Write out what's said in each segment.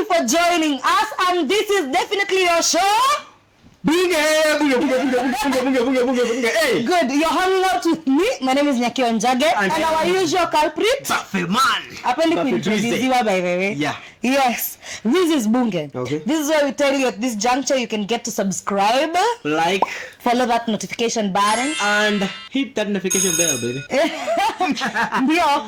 for joining us, and this is definitely your show. Bunge. Hey. Good, you're hanging out with me. My name is Nyakio Njage, and our usual culprit, Safiman. Happily introduced by the way. Yeah. Yes, this is Bunge. Okay. This is where we tell you at this juncture you can get to subscribe, like, follow that notification button, and hit that notification bell, baby.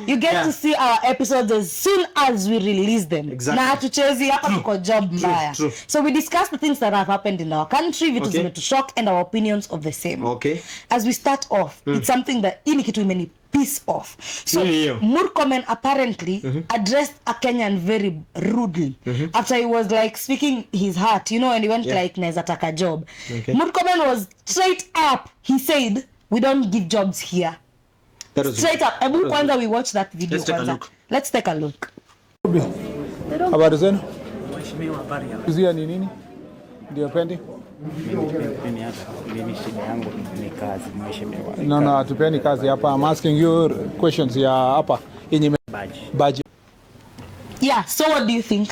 You get to see our episodes as soon as we release them. Exactly. Na tuchezi hapa tuko job mbaya. True. So we discuss the things that have happened in our country, vitu zimetushock, and our opinions of the same. Okay. As we start off, it's something that ini kitu imeni piss off. So Murkomen apparently addressed a Kenyan very rudely after he was like speaking his heart, and he went like naeza taka job. Murkomen was straight up. He said, we don't give jobs here. Straight up. Ebu kwanza we watch that video. Let's take a look. Habari zenu? Kuzia ni nini? Ndio pendi? Mimi shida yangu ni kazi, mheshimiwa. No, hatupeni kazi hapa. I'm asking you questions ya hapa yenye badge. Yeah, so what do you think?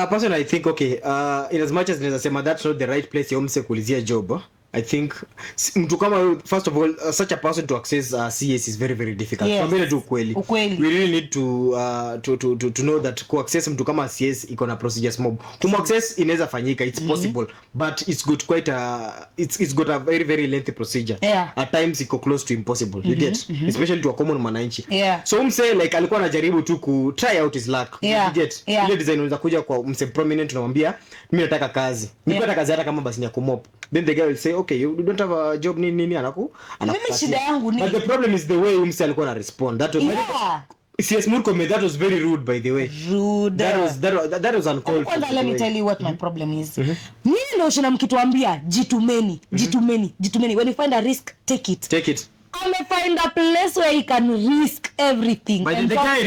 Personally, I think in as much as naweza sema that's not the right place ya umse kulizia job. I think mtu kama first of all such a person to access CS is very very difficult. Kwambia tu kweli. We really need to know that ku access mtu kama CS iko na procedures mob. Kum access inaweza fanyika, it's possible, but it's got quite it's got a very very lengthy procedure. At times iko close to impossible. You get, especially to a common mwananchi. So umse like alikuwa anajaribu tu ku try out his luck. You get. Ile design unaweza kuja kwa mse prominent tunamwambia mimi nataka kazi. Nipata kazi hata kama basi ni ya kumop. Then the guy will say, okay, you don't have a job nini anaku. Mimi shida yangu ni. But the problem is the way umse alikuwa na respond. That was CS Murkomen, that was very rude, by the way. Rude. That was uncalled for. Let me tell you what my problem is. Mimi ndio shina mkituambia jitumeni. When you find a risk, take it. I find a place where he can risk everything. But the guy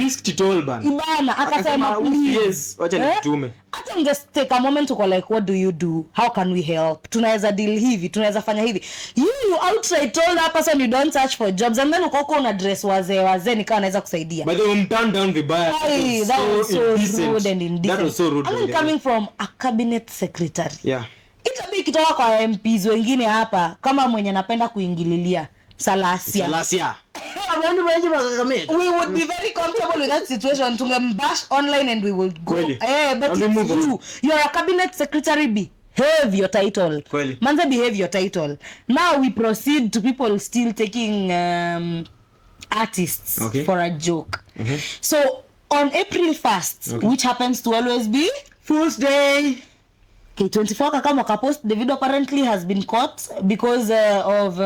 risked it all, ban. Ibana, akasema please. Wacha nikutume. Acha just take a moment to go like, what do you do? How can we help? Tunaweza deal hivi, tunaweza fanya hivi. You outright told that person you don't search for jobs, and then uko una dress wazee nikawa naweza kusaidia. But they turn down the bar. That was so rude and indecent. That was so rude. I'm coming from a cabinet secretary. Yeah. Itabii kitoka kwa MPs wengine hapa kama mwenye napenda kuingililia. Salasia. We would be very comfortable with that situation. Tungembash online and we will go. But you're a cabinet secretary. Behave your title. Manze, behave your title. Now we proceed to people still taking artists for a joke. So on April 1st, which happens to always be Fool's Day. Okay, 24 Kakamo Kapost, the video apparently has been caught because of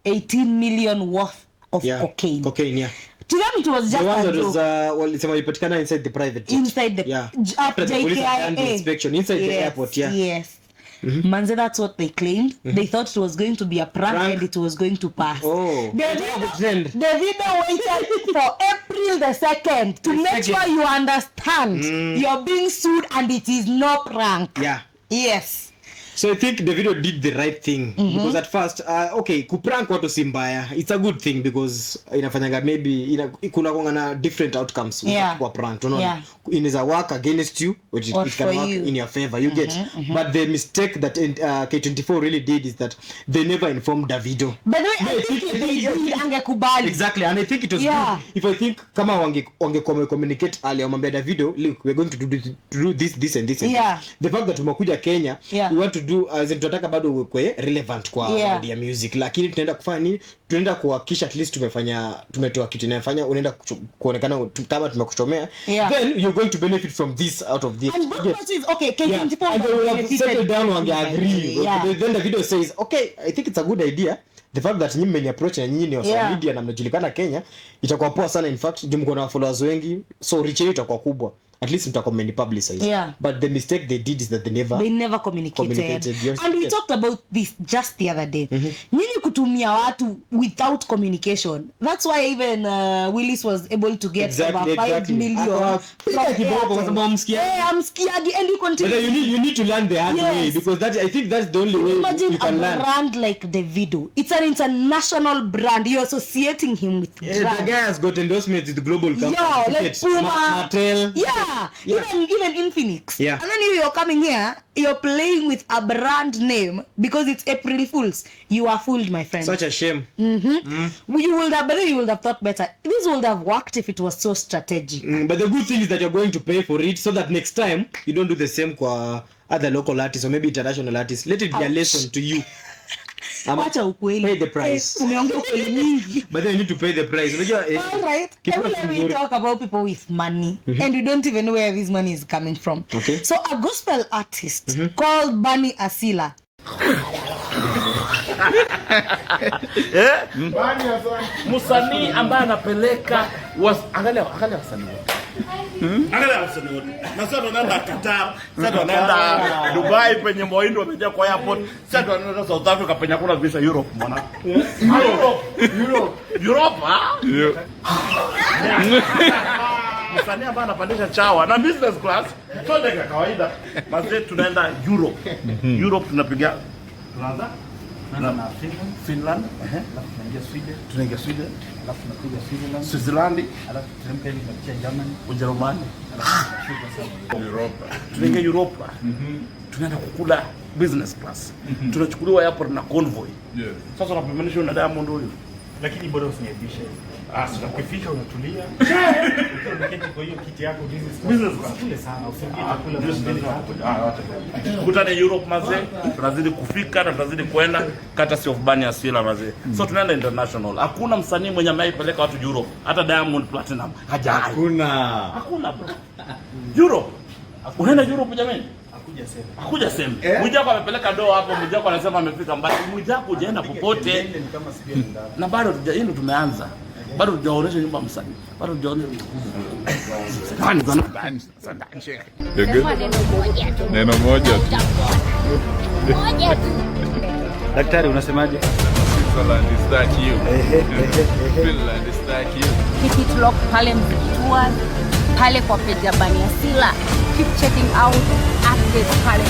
18 million worth of cocaine. Cocaine, yeah. To them it was just the one a that joke. was ipatikana inside the private jet. Inside the after the police had the inspection inside the airport. Yes. Manze, that's what they claimed. They thought it was going to be a prank and it was going to pass. The video waited for April the 2nd to make sure you understand you're being sued and it is no prank. Yes. So I think the video did the right thing because at first kuprank watu si mbaya. It's a good thing because inafanyanga maybe kuna kongana different outcomes kwa prank. Inaweza work against you, which it can work in your favor. You get. But the mistake that K24 really did is that they never informed Davido. But I think they did angekubali. Exactly, and I think it was good. If I think kama wange communicate earlier, mwambia Davido, look, we're going to do this and this and this. The fact that tumekuja Kenya, we want to do as in tunataka bado uwe relevant kwa media music, lakini tunaenda kufanya nini? Tunaenda kuhakikisha at least tumetoa kitu inafanya unaenda kuonekana kama tumekuchomea, then you're going to benefit from this out of this. And is okay, K24 and they will have settled down and agree. Then the video says, okay, I think it's a good idea. The fact that nyinyi mmeni approach na nyinyi ni wa media na mnajulikana Kenya, itakuwa poa sana. In fact, mko na followers wengi, so reach yenu itakuwa kubwa. At least mtakomeni publicize. But the mistake they did is that they never communicated. And we talked about this just the other day. Nyinyi kutumia watu without communication. That's why even Willis was able to get over 5 million. Amskiagi, and you continue. But you need to learn the hard way, because I think that's the only way you can learn. Imagine a brand like Davido. It's an international brand. You're associating him with the guy has got endorsements with the global companies. Like Puma, Mattel. Even Infinix. Yeah. And then you're coming here, you're playing with a brand name because it's April Fools. You are fooled, my friend. Such a shame. You would have thought better. This would have worked if it was so strategic. But the good thing is that you're going to pay for it, so that next time you don't do the same for other local artists or maybe international artists. Let it be a lesson to you. Pay the price. But then you need to pay the price. All right. Let me talk about people with money, and you don't even know where this money is coming from. Okay. So a gospel artist called Bunny Asila. Musanii ambaye anapeleka angalia wasanii wote. Angalia wasanii wote. Na sasa tunaenda Qatar, sasa tunaenda Dubai penye Moindo wamejaa kwa airport, sasa tunaenda South Africa penye kuna visa Europe mwana. Europe. Musanii ambaye anapandisha chawa na business class, sio ndege kawaida. Basi tunaenda Europe. Europe tunapiga tunaanza na Finland, alafu tunaingia Sweden, alafu tunakuja Switzerland, alafu tunaingia Germany, Ujerumani, Europa. Tunaingia Europa. Tunaenda kukula business class. Tunachukuliwa airport na convoy. Sasa tunapimananisha na Diamond huyu. Lakini bora usiniaibishe. Sasa ukifika unatulia. Ukiketi kwa hiyo kiti yako business class sana. Usiingie chakula Kutane Europe mazee, tunazidi kufika na tunazidi kwenda courtesy of Bunny Asila mazee. So tunaenda international. Hakuna msanii mwenye ameipeleka watu Europe. Hata Diamond Platinum hajai. Hakuna bro. Europe. Unaenda Europe jamani? Hakuja sema. Mwijako amepeleka doo hapo, Mwijako anasema amefika mbali. Mwijako hujaenda popote. Na bado hilo tumeanza. Bado hujaonesha nyumba msanii. Bado hujaonesha. Neno moja tu. Daktari unasemaje? Finland is that you. Finland is that you. Keep it locked pale Mzikituan, pale kwa page ya Bunny Asila. Keep checking out updates pale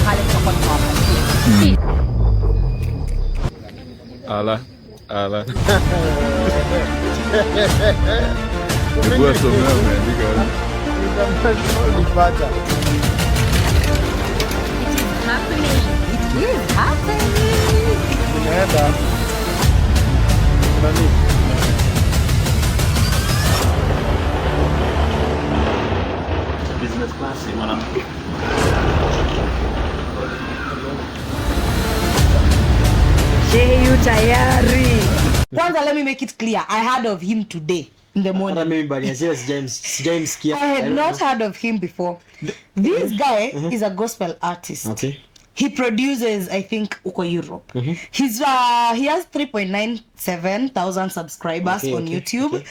kwa tunawapatia. Ala. Kwa somea umeandika. It is happening. Business class mwana. You tayari? Kwanza, let me make it clear. I heard of him today in the morning. I had not heard of him before. This guy is a gospel artist. Okay. He produces, I think, uko Europe. He has 3.97,000 subscribers on YouTube. Okay.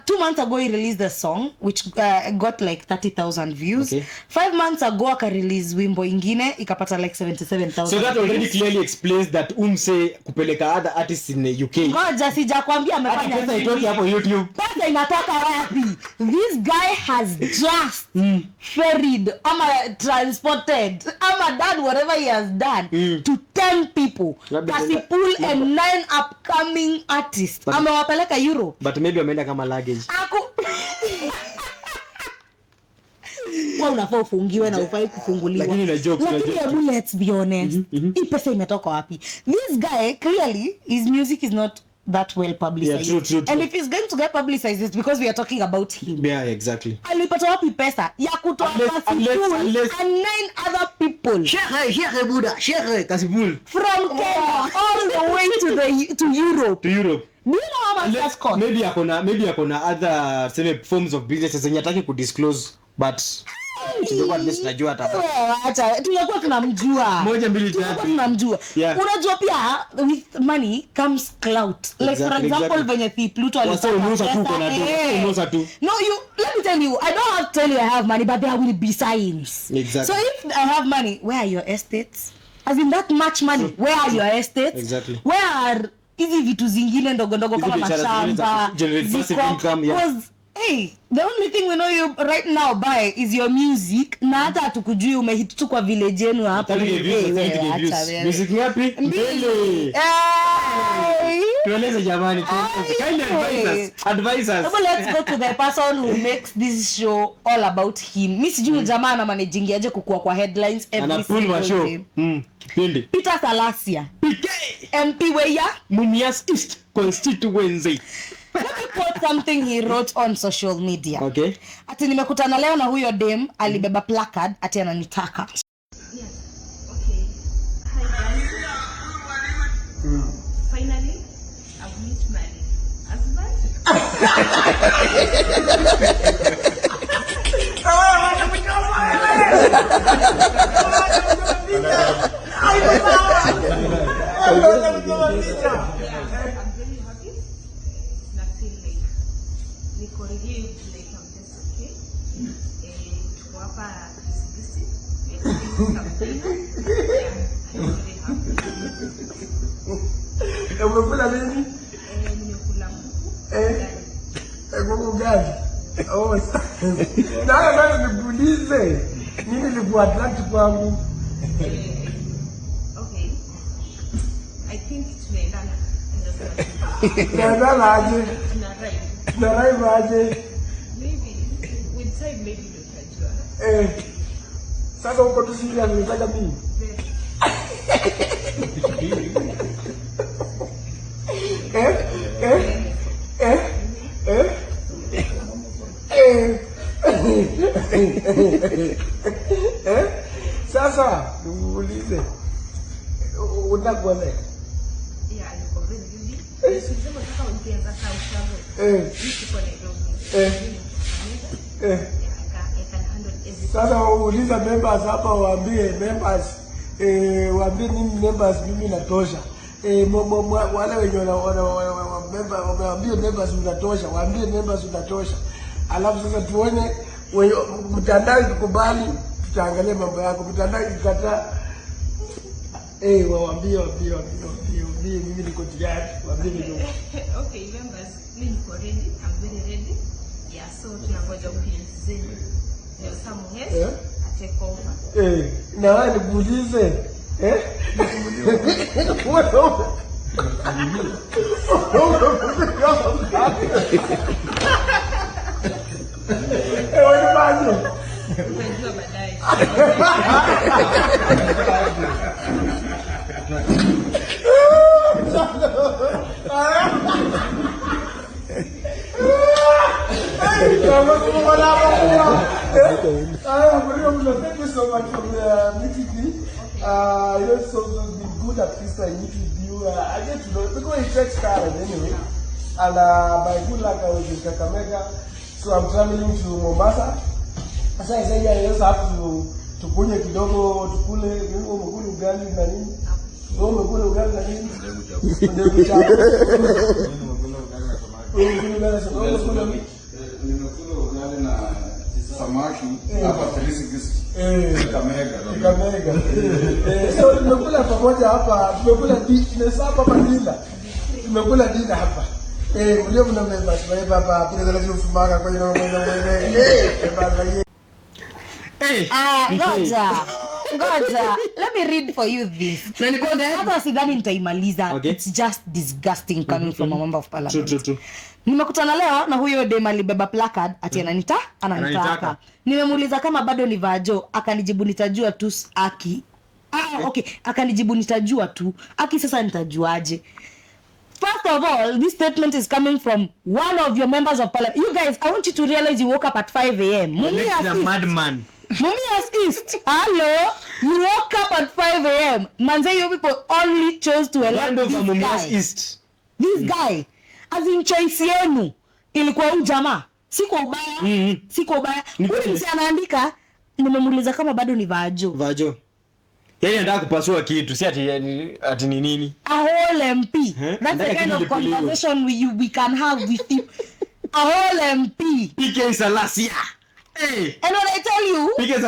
2 months ago, he released a song which got like 30,000 views. 5 months ago, aka release wimbo ingine ikapata like 77,000. So that already clearly explains that kupeleka other artists in the UK. Ngoja sijakwambia amefanya pesa itoke hapo YouTube. Pesa inatoka wapi? This guy has just ferried transported done whatever he has done to 10 people. Kasi pull and 9 upcoming artists. Amewapeleka Europe. But maybe ameenda kama luggage. Wewe unafaa ufungiwe na ufai kufunguliwa. Lakini let's be honest. Hii pesa imetoka wapi? This guy clearly his music is not that well publicized. Yeah, true. And if he's going to get publicized, it's because we are talking about him. Yeah, exactly. Alipata wapi pesa ya kutoa and 9 other people. Shehe Buddha, Shehe Kasipul. From Kenya all the way to Europe. To Europe. Do you know how much that's cost? Maybe akona other forms of business zenye hataki kudisclose, but tunajua hata. Acha tulikuwa tunamjua. Moja mbili tatu. Tunamjua. Unajua pia with money comes clout. Like for example when Pluto alipata. No, let me tell you, I don't have to tell you I have money, but there will be signs. Exactly. So if I have money, where are your estates? As in that much money, where are your estates? Exactly. Where are hizi vitu zingine ndogo ndogo kama mashamba hey, the only thing we know you right now buy is your music na hata hatukujui umehit tu kwa village yenu hapo. Music ngapi? Mbele. Tueleze jamani, kind advisors. So let's go to the person who makes this show all about him. Mimi sijui jamaa na managing aje kukua kwa headlines every single day. Pindi. Peter Salasia. PK. MP Weya Mumias East constituency. Let me quote something he wrote on social media. Okay. Ati nimekutana leo na huyo dem alibeba placard ati ananitaka. Yes. Okay. Hi guys. Finally, I've met my husband. Umekula nini? Nimekula kuku gani? Oh, na nikuulize. Nini nilikuwa Atlantic kwangu? Okay. I think tunaendana. Tunaendana aje? Tunaraiva aje? Maybe with time maybe tutajua. Sasa uko tu serious unataka mimi? Sasa uulize unakuwa nani? Yeah, niko ready. Sisema kama ukianza kaa ushago. Niko Nairobi. I can handle everything. Sasa uuliza members hapa waambie members waambie nini members mimi natosha. Wale wenye wana member waambie members unatosha, waambie members unatosha. Alafu sasa tuone mtandao ikubali tutaangalia mambo yako, mtandao ikikataa waambie mimi niko tayari, waambie niko. Okay members, mimi niko ready, I'm very ready. Yeah, so tunangoja upinzi zenu. Ndio someone else take over. Na wewe nikuulize Thank you so much for meeting me. You're so good at this and meet with you. I get to know because it takes time anyway. And by good luck I was in Kakamega, so I'm traveling to Mombasa. As I said, I just have to kunywe kidogo, tukule, umekula ugali na nini? Umekula ugali na nini? Ndio chako. Umekula ugali na samaki hapa 360 Kakamega. So tumekula pamoja hapa, tumekula dinner hapa. Mlio mna members hapa kuna lazima mfumaka kwa hiyo Ngoja. Let me read for you this. Hata sidhani nitaimaliza. It's just disgusting coming from a member of parliament. True. Nimekutana leo na huyo dem alibeba placard ati ananitaka. Nimemuuliza kama bado ni vajo, akanijibu nitajua tu aki. Okay, akanijibu nitajua tu. Aki sasa nitajuaje? First of all, this statement is coming from one of your members of parliament. You guys, I want you to realize you woke up at 5 a.m. You're a madman. Mumias East. Hello? You woke up at 5 a.m. Manze, you people only chose to elect this guy. East. This guy. As in choice yenu. Ilikuwa ujamaa. Siko ubaya. Huyu msi anaandika, nimemuuliza kama bado ni vajo. Yaani anataka kupasua kitu, si ati ni nini? A whole MP. That's the kind of conversation we can have with you. A whole MP. PK Salasia. Hey. And when I tell you, PK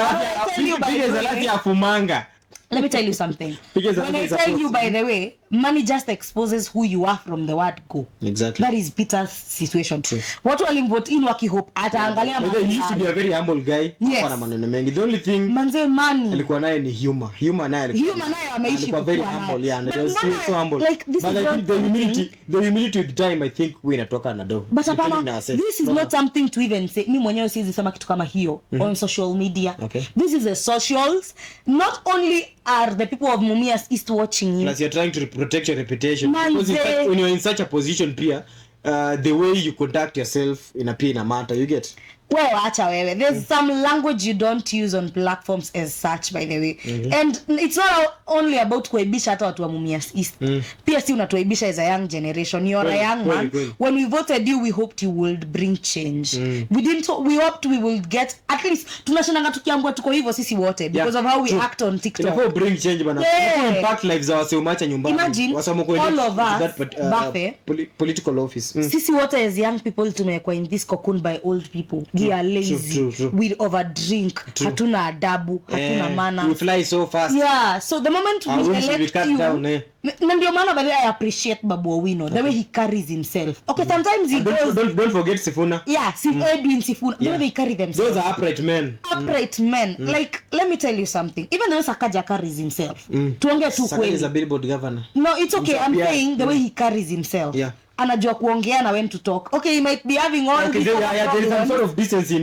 Salasia afumanga. Let me tell you something. When I tell you, by the way, money just exposes who you are from the word go. Exactly. That is Peter's situation. Watu walimvote in wakihope ataangalia he used to be a very humble guy. Yes. Na maneno mengi. The only thing manze money alikuwa naye ni humor naye ameishi kwa very humble, yeah, and was so humble. Like, but I think the humility with time, I think we inatoka na do. But apana, this is not something to even say. Mi mwenyewe siwezi sema kitu kama hiyo on social media. Okay. This is the socials. Not only are the people of Mumias East watching you, plus you're trying to protect your reputation, because when you're in such a position pia, the way you conduct yourself in a matter, you get. Well, acha wewe. There's some language you don't use on platforms as such, by the way. And it's not only about kuaibisha hata watu wa Mumias East. Pia si unatuaibisha as a young generation. You're a young man. When we voted you, we hoped you would bring change. We hoped we would get, at least tunashindanga tukiambwa tuko hivyo sisi wote because of how we act on TikTok. Inafaa bring change bana. Impact lives za wase umacha nyumbani. Imagine all of us political office. Sisi wote as young people tumekuwa in this cocoon by old people. We are lazy. True. We overdrink. Hatuna adabu. Hatuna mana. We fly so fast. Yeah. So the moment we elect you, na ndio maana bali I appreciate Babu Owino, the way he carries himself. Okay, sometimes he goes. Don't forget Sifuna. Yeah, Edwin Sifuna. The way they carry themselves. Those are upright men. Like, let me tell you something. Even though Sakaja carries himself. Tuongee tu kweli. Sakaja is a billboard governor. No, it's okay. I'm saying the way he carries himself. Yeah. Anajua kuongea na when to talk. Okay, he might be having all these there is some sort of decency in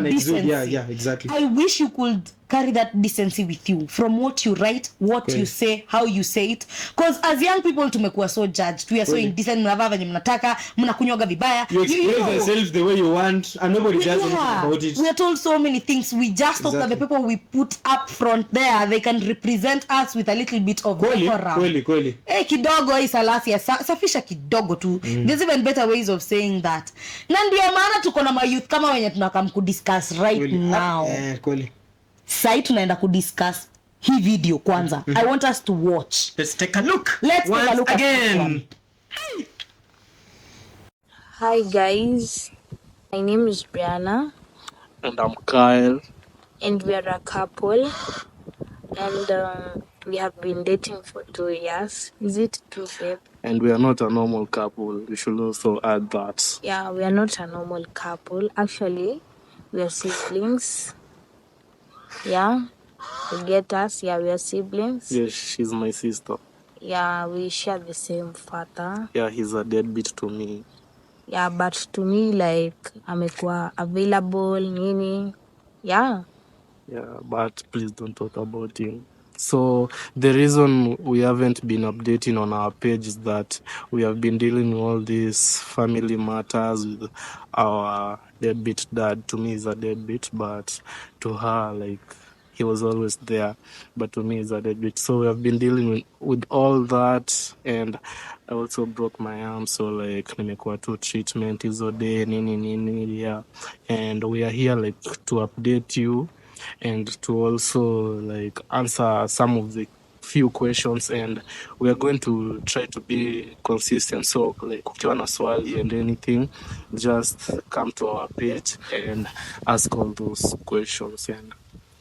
this. Yeah, exactly. I wish you could carry that decency with you from what you write, what you say, how you say it, because as young people tumekuwa so judged. We are so indecent. Mnavaa venye mnataka, mnakunywaga vibaya. You express yourself the way you want and nobody does anything about it. We are told so many things. We just thought that the people we put up front there, they can represent us with a little bit of decorum. Kweli. Kidogo hii salasia safisha kidogo tu. There's even better ways of saying that. Na ndio maana tuko na youth kama wenye tunakam kudiscuss right now. Kweli. Sai tunaenda kudiscuss hii video kwanza. I want us to watch. Let's take a look. Let's take a look again. Hi guys. My name is Brianna. And I'm Kyle. And we are a couple. And we have been dating for 2 years. Is it true, babe? And we are not a normal couple. We should also add that. Yeah, we are not a normal couple. Actually, we are siblings. Yeah, you get us. Yeah, we are siblings. Yes, she's my sister. Yeah, we share the same father. Yeah, he's a deadbeat to me. Yeah, but to me, like, amekuwa available, nini. Yeah. Yeah, but please don't talk about him. So the reason we haven't been updating on our page is that we have been dealing with all these family matters with our deadbeat dad. To me, he's a deadbeat, but to her, like, he was always there. But to me, he's a deadbeat. So we have been dealing with all that, and I also broke my arm. So like, nimekuwa tu treatment hizo day nini, yeah. And we are here like to update you and to also like answer some of the few questions, and we are going to try to be consistent. So like ukiwa na swali and anything, just come to our page and ask all those questions. And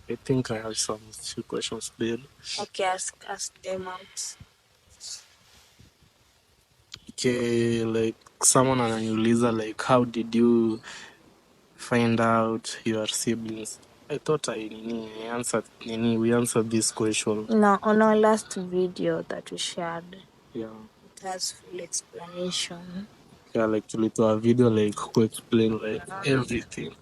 I think I have some few questions, babe. Okay, ask them out. Okay, like someone ananiuliza like, how did you find out your siblings? I thought we answered this question. No, on our last video that we shared. Yeah. It has full explanation. Yeah, like tulitoa video like who explain like everything.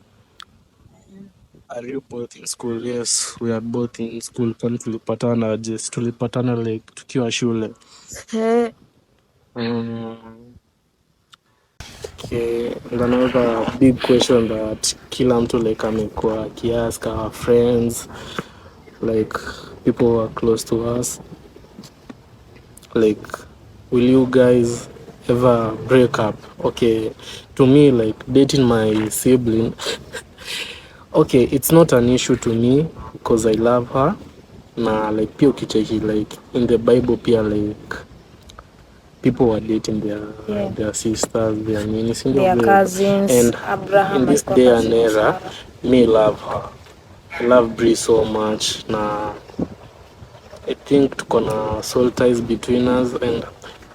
Are you both in school? Yes, we are both in school. Kwani tulipatana like tukiwa shule. Okay, and another big question that kila mtu like amekuwa akiask our friends, like people who are close to us, like, will you guys ever break up? Okay, to me, like dating my sibling, okay, it's not an issue to me because I love her. Na like pia ukicheki like in the Bible pia like people were dating their sisters, their cousins, and Abraham in this day and era, me love her. I love Brie so much. I think tuko na soul ties between us, and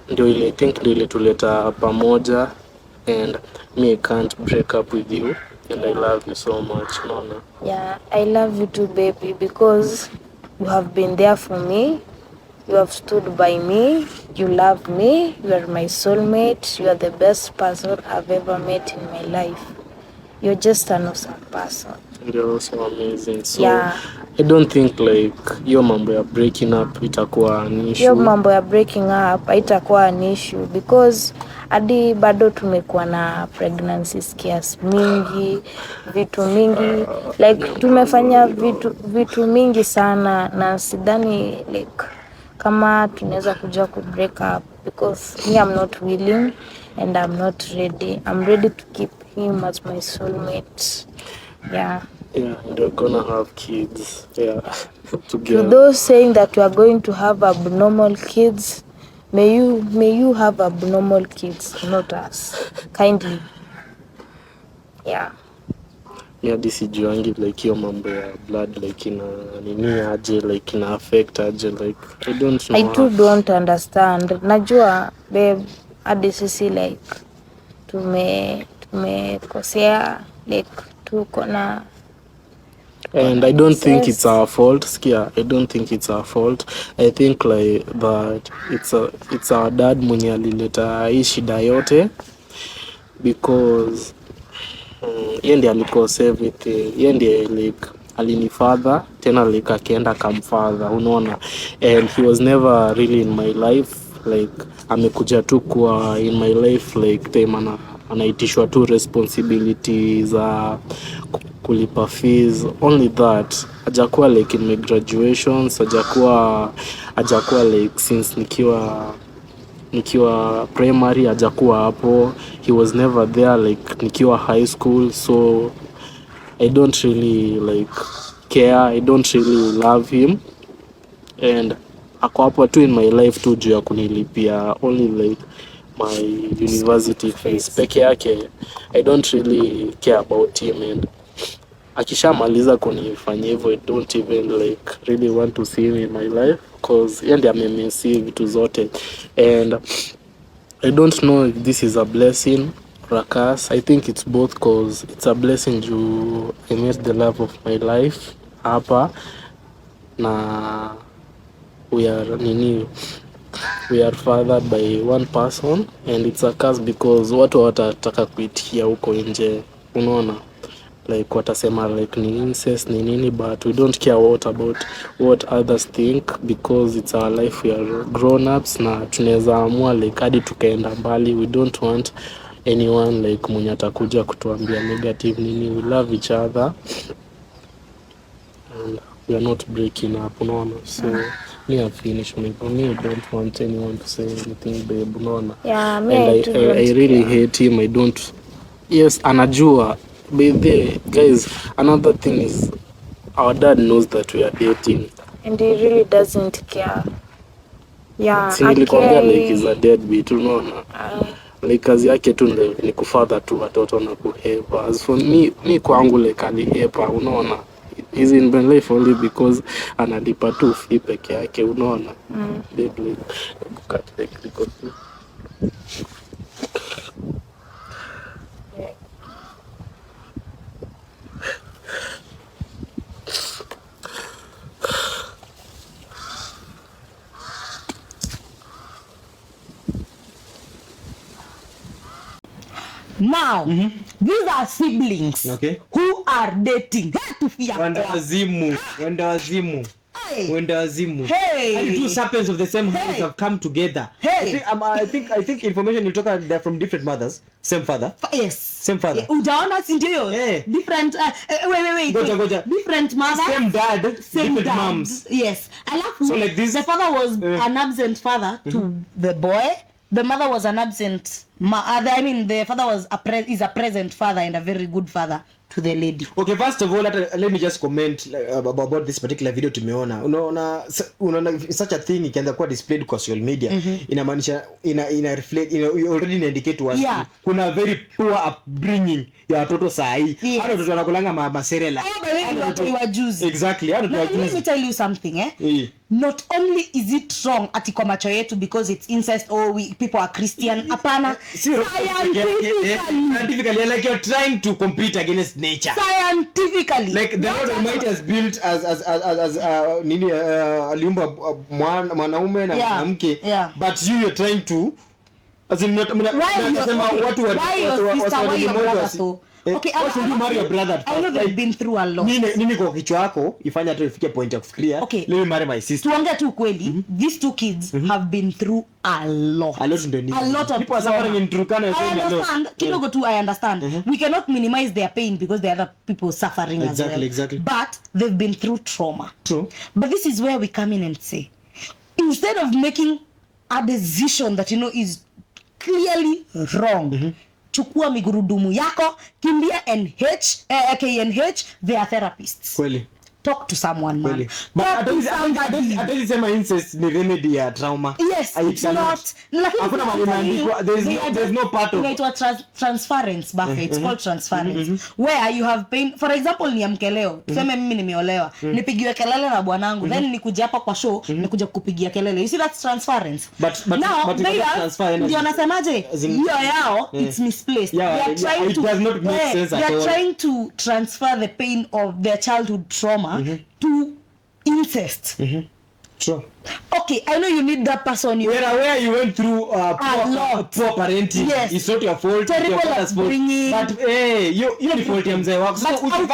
ndio ile I think ndio ile tuleta pamoja, and me I can't break up with you, and I love you so much, Nona. Yeah, I love you too, baby, because you have been there for me. You have stood by me. You love me. You are my soulmate. You are the best person I've ever met in my life. You're just an awesome person. You're also amazing. So Yeah. I don't think like your mambo ya breaking up itakuwa an issue. Hiyo mambo ya breaking up haitakuwa an issue because hadi bado tumekuwa na pregnancy scares mingi, vitu mingi, like tumefanya vitu mingi sana, na sidhani like kama tunaweza kuja ku break up because me I'm not willing and I'm not ready. I'm ready to keep him as my soulmate. Yeah. Yeah, and we're gonna have kids. Yeah, together. To those saying that we are going to have abnormal kids, may you have abnormal kids, not us. Kindly. Yeah. Yeah, this is juangi like your mambo ya blood like ina nini aje, like ina affect aje, like I don't know. I too don't understand. Najua babe, hadi sisi like tumekosea like tuko na. And I don't think it's our fault. Skia, I don't think it's our fault. I think like that it's our dad mwenye alileta hii shida yote because yeye ndiye alicause everything. Yeye ndiye like alinifather tena like akaenda kamfather, unaona, and he was never really in my life, like amekuja tu kuwa in my life like time anaitishwa tu responsibilities za kulipa fees, only that. Hajakuwa like in my graduations, hajakuwa like since nikiwa primary, hajakuwa hapo. He was never there like nikiwa high school, so I don't really like care, I don't really love him, and ako hapo tu in my life tu juu ya kunilipia only like my university fees peke yake. I don't really care about him, and akishamaliza kunifanyia hivyo I don't even like really want to see him in my life because yeye ndiye amemesi vitu zote, and I don't know if this is a blessing or a curse. I think it's both because it's a blessing juu I met the love of my life hapa, na we are fathered by one person, and it's a curse because watu watataka kuitikia huko nje, unaona, like watasema like ni incest ni nini, but we don't care what others think because it's our life. We are grown ups na tunaweza amua like hadi tukaenda mbali. We don't want anyone like mwenye atakuja kutuambia negative nini. We love each other and we are not breaking up, unaona. So me I finish me I don't want anyone to say anything, babe, unaona. Yeah, and I really hate him. I don't. Yes, anajua. But the guys, another thing is our dad knows that we are dating, and he really doesn't care. Yeah, nilikwambia like he's a deadbeat, unaona. Like kazi yake tu ni kufather tu watoto na kuhepa. As for me kwangu like alihepa, unaona. He's in my life only because analipa tu fee peke yake, unaona. Like cut like record. Now, these are siblings who are dating. Wenda wazimu. Hey. And two serpents of the same house have come together. Hey. I think information you talk about, they're from different mothers, same father. Yes. Same father. Ujaona si ndio? Different wait. Goja. Different mothers. Same dad, different dad. moms. Yes. So like this, the father was an absent father to the boy. The mother was an absent mother. The father is a present father and a very good father to the lady. Okay, first of all, let me just comment about this particular video tumeona. Unaona such a thing ikianza kuwa displayed kwa social media, inamaanisha ina reflect, already indicate to us kuna very poor upbringing ya watoto saa hii. Hata watoto wanakulanga maserela. Exactly. Hata Let me tell you something, not only is it wrong ati kwa macho yetu because it's incest or people are Christian, hapana. Scientifically, like you're trying to compete against nature. Scientifically, like the Lord Almighty has built as nini aliumba mwanaume na mwanamke, but you're trying to as in nasema watu wa okay, you marry your brother. I know they've been through a lot. Nini kwa kichwa yako ifanya hata ifike point ya kufikiria let me marry my sister. Tuongea tu kweli, these two kids have been through a lot of people are suffering in Turkana. Kidogo tu I understand. We cannot minimize their pain because there are other people suffering as well. Exactly. But they've been through trauma. True. But this is where we come in and say, instead of making a decision that is clearly wrong, chukua migurudumu yako, kimbia KNH, they are therapists. Kweli. Talk to someone, man. But I don't say my incest ni remedy ya trauma. Yes, it's not. There's no part of it. Transference, it's called transference. Where you have pain. For example, ni amkeleo. Tuseme mimi nimeolewa. Nipigiwe kelele na bwanangu. Then nikuja hapa kwa show, nikuja kupigia kelele. You see that's transference. But they are, ndio nasemaje? Hiyo yao, it's misplaced. They are trying to transfer the pain of their childhood trauma to incest. Sure. Okay, I know you need that person. Where you went through poor parenting. Yes. It's not your fault. Terrible upbringing. But you're the fault ya mzee wako. So don't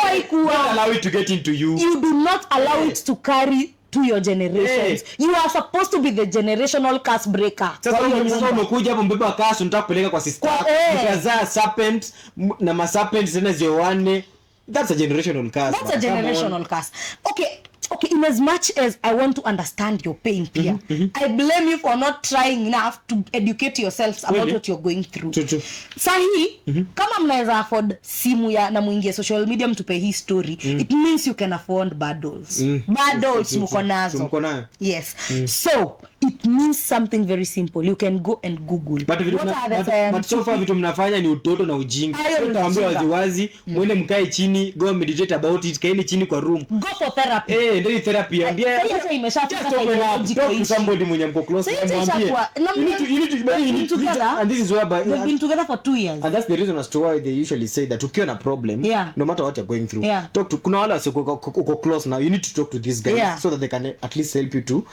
allow it to get into you. You do not allow it to carry to your generations. You are supposed to be the generational curse breaker. Sasa umekuja hapo mbeba curse unataka kupeleka kwa sister. Ukazaa serpent na ma serpent tena zioane. That's a generational curse. That's a generational curse. Okay, in as much as I want to understand your pain, Pia, I blame you for not trying enough to educate yourselves about what you're going through. True. Sahi, kama mnaweza afford simu ya na muingie social media mtupe hii story, it means you can afford bad dolls. Bad dolls mko nazo. Yes. So, it means something very simple. You can go and Google. But so far vitu mnafanya ni utoto na ujinga. Utaambia waziwazi, mwende mkae chini, go meditate about it, kaeni chini kwa room. Go for therapy. Ndio therapy. Sasa imeshafika somebody mwenye mko close mwambie. And this is why they've been together for 2 years. And that's the reason as to why they usually say that ukiwa na problem, no matter what you're going through, talk to kuna wala uko close now, you need to talk to these guys so that they can at least help you to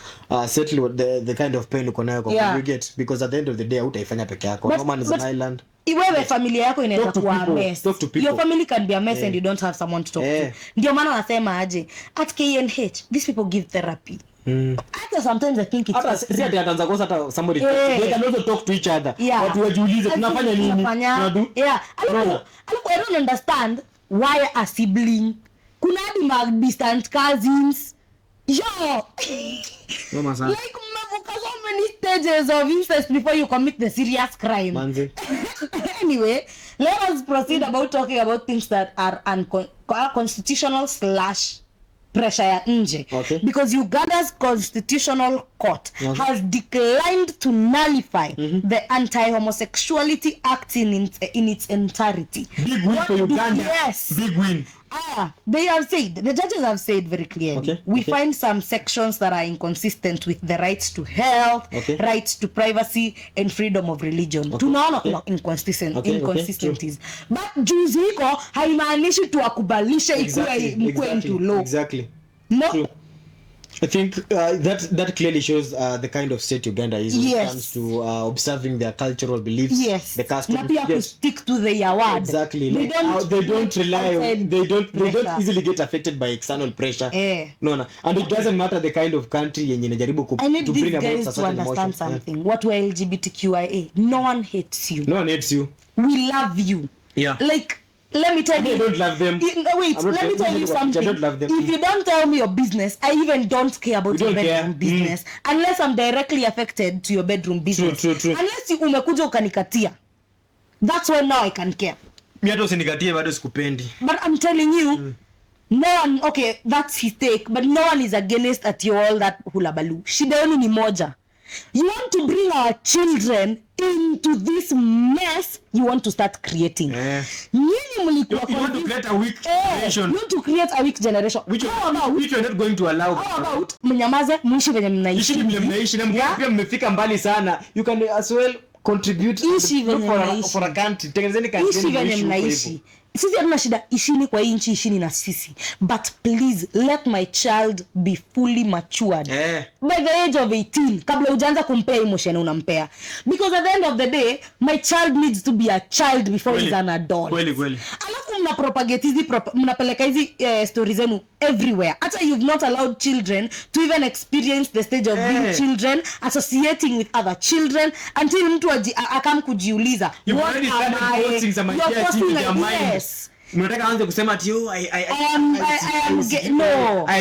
settle the kind of pain uko nayo you get, because at the end of the day utaifanya peke yako. No man is an island. Wewe familia yako inaweza kuwa mess. Your family can be a mess and you don't have someone to talk to. Ndio maana nasema aje at KNH these people give therapy. Sometimes I think it's ataanza kosa hata somebody they can also talk to each other. Watu wajiulize tunafanya nini? Alafu I don't understand why a sibling kuna hadi distant cousins. Mama sana. Like so many stages of incest before you commit the serious crime. Anyway, let us proceed about talking about things that are unconstitutional / pressure ya nje. Because Uganda's constitutional court has declined to nullify the Anti-Homosexuality Act in its entirety. Big win for Uganda. Yes. Big win. They have said, the judges have said very clearly, we find some sections that are inconsistent with the rights to health, rights to privacy, and freedom of religion. Tunaona kuna inconsistencies. But juzi hiko haimaanishi tuwakubalishe ikuwe mkwe into law. Exactly. No. True. I think that clearly shows the kind of state Uganda is when it comes to observing their cultural beliefs, the customs. Na pia to stick to their word. Exactly. They don't rely on, they don't easily get affected by external pressure. No. And it doesn't matter the kind of country yenye inajaribu to bring about a certain emotion. I need these guys to understand something. What were LGBTQIA? No one hates you. No one hates you. We love you. Like, let me tell you. I don't love them. Wait, let me tell you something. I don't love them. If you don't tell me your business, I even don't care about your bedroom business. Unless I'm directly affected to your bedroom business. True. Unless umekuja ukanikatia. That's when now I can care. Mimi hata usinikatie bado sikupendi. But I'm telling you, no one, okay, that's his take, but no one is against at you all that hulabalu. Shida yenu ni moja. You want to bring our children into this mess you want to start creating. Nyinyi mlikuwa you want to create a weak generation. You want to create a weak generation. Which you're not going to allow. How about mnyamaze muishi venye mnaishi. Ishi venye mnaishi na pia mmefika mbali sana. You can as well contribute for a country. Tengenezeni country. Ishi venye mnaishi. Sisi hatuna shida, ishini kwa hii nchi, ishini na sisi. But please let my child be fully matured. By the age of 18, kabla hujaanza kumpea emotion unampea. Because at the end of the day, my child needs to be a child before he's an adult. Kweli. Alafu mnapropagate hizi mnapeleka hizi stories zenu everywhere. Hata you've not allowed children to even experience the stage of being children, associating with other children, until mtu akam kujiuliza, what am I? You're forcing like Mnataka aanze kusema ati I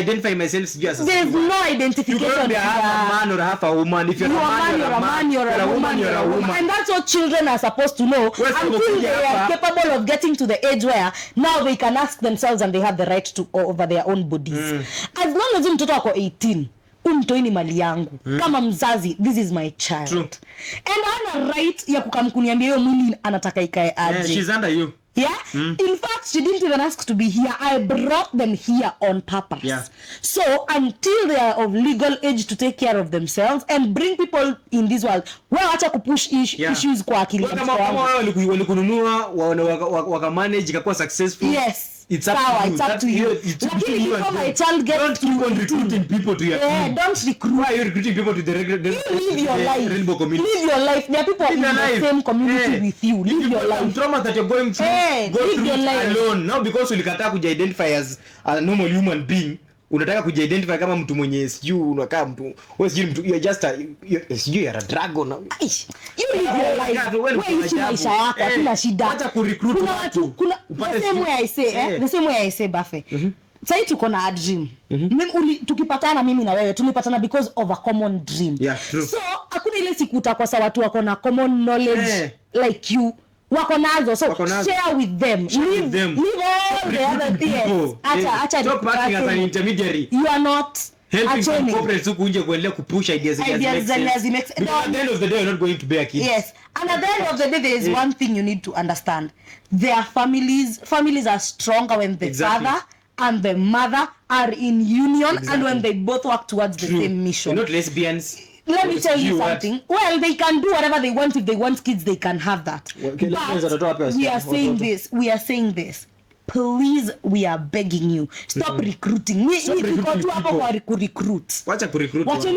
identify myself as there's no identification. You're a man or half a woman. If you're a man, you're a woman. And that's what children are supposed to know until they are capable of getting to the age where now they can ask themselves and they have the right to over their own bodies. As long as mtoto wako 18, umtoi ni mali yangu. Kama mzazi, this is my child. True. And ana right ya kukamkuniambia hiyo mwili anataka ikae aje. She's under you. Yeah? In fact, she didn't even ask to be here. I brought them here on purpose. Yeah. So until they are of legal age to take care of themselves and bring people in this world, acha kupush issues kwa akili. Kama walikununua wakamanage ikakuwa successful. Yes. It's up to you. Lakini before my child gets don't keep on recruiting people to your team. Don't recruit. Why are you recruiting people to the live your life. rainbow community? Live your life. There are people in the same community with you. Live your life. Trauma that you're going through, go through it alone. Now because ulikataa kujidentify as a normal human being, unataka kujidentify kama mtu mwenye siju unakaa mtu wewe siju mtu you're just you're a dragon. You live your life. Wewe ishi maisha yako, hakuna shida. Acha kurecruit watu. Kuna the same way I say, the same way I say Bafe. Sasa tuko na a dream. Tukipatana mimi na wewe tulipatana because of a common dream. Yeah, true. So hakuna ile siku utakosa watu wako na common knowledge like you. Wako nazo, so share with them. Leave all the other things. Acha stop acting as an intermediary. You are not helping some corporates who kunje kuendelea kupush ideas at the end of the day you're not going to bear kids. Yes, and at the end of the day there is one thing you need to understand. Their families are stronger when the father and the mother are in union and when they both work towards the same mission. You're not lesbians. Let me tell you something. Well, they can do whatever they want. If they want kids, they can have that. But we are saying this. Please, we are begging you. Stop recruiting. Wacheni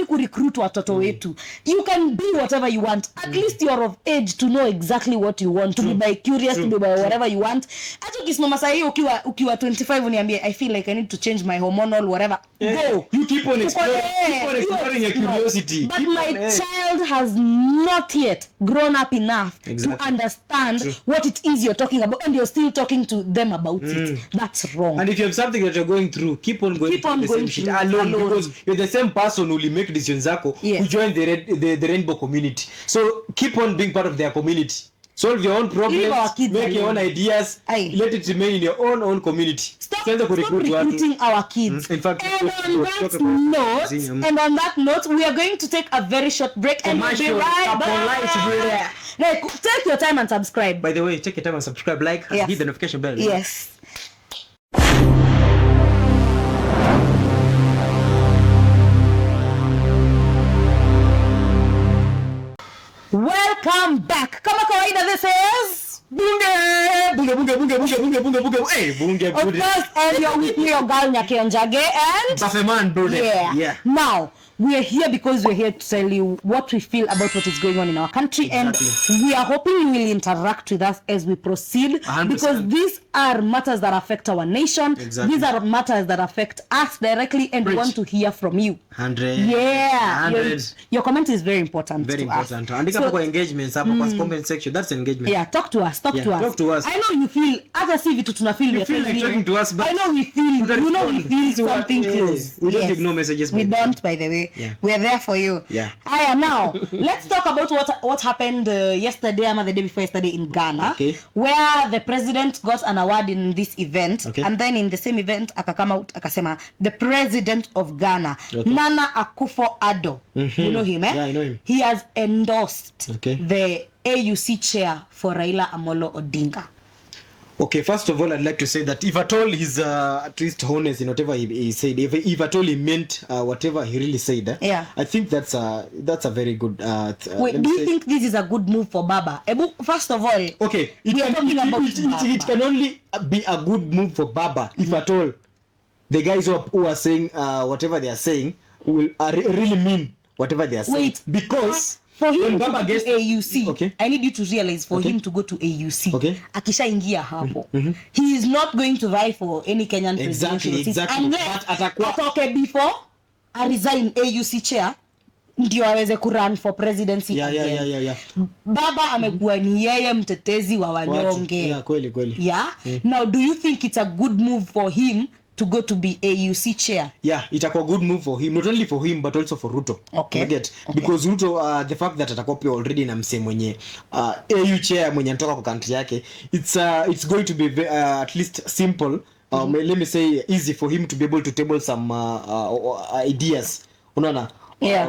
kurecruit watoto wetu. You can be whatever you want. At least you're of age to know exactly what you want. To be by curious, to be by whatever you want. Hata ukisimama sasa hiyo ukiwa 25 uniambie I feel like I need to change my hormonal whatever. Go. You keep on exploring your curiosity. But my child has not yet grown up enough to understand what it is you're talking about, and you're still talking to them about it. That's wrong. And if you have something that you're going through, keep on going through the same shit alone, because you're the same person who will make decisions who join the rainbow community. So keep on being part of their community. Solve your own problems, make your own ideas, let it remain in your own community. Stop recruiting our kids. In fact, and on that note, we are going to take a very short break and we'll be right back. Take your time and subscribe. By the way, take your time and subscribe, like, and hit the notification bell. Yes. Welcome back. Kama kawaida, this is Bunge. Hey, Bunge. Of course, and you're with me, your girl Nyake Njage and Bafeman, bro. Yeah. Now, we are here because we're here to tell you what we feel about what is going on in our country, and we are hoping you will interact with us as we proceed 100%. because these are matters that affect our nation. These are matters that affect us directly, and we want to hear from you. 100. Yeah. 100. Your comment is very important. Very to important. us. Andika kwa engagements hapo kwa comment section. That's engagement. Yeah, talk to us. Talk to us. I know you feel other see vitu tunafeel you feel like talking to us, but I know we feel something close. We don't ignore messages. We don't, by the way. Yeah. We are there for you. Yeah. Now let's talk about what happened yesterday or the day before yesterday in Ghana, where the president got an award in this event, and then in the same event akakama out akasema the president of Ghana, Nana Akufo-Addo. You know him, Yeah, I know him. He has endorsed the AUC chair for Raila Amolo Odinga. Okay, first of all, I'd like to say that if at all he's at least honest in whatever he said, if at all he meant whatever he really said, I think that's a very good. Wait, do you think this is a good move for Baba? First of all, okay, it can only be a good move for Baba if at all the guys who are saying whatever they are saying will really mean whatever they are saying. Wait, because for him to go to AUC, okay. I need you to realize for him to go to AUC, akisha ingia hapo, he is not going to vie for any Kenyan presidential seat unless atoke before I resign AUC chair ndio aweze kurun for presidency. Baba amekuwa ni yeye mtetezi wa wanyonge. Kweli. Now do you think it's a good move for him to go to be AUC chair? Itakuwa good move for him, not only for him but also for Ruto. Because Ruto the fact that atakuwa already na msee mwenye AU chair mwenye anatoka kwa country yake, it's going to be at least simple, let me say easy for him to be able to table some ideas, unaona,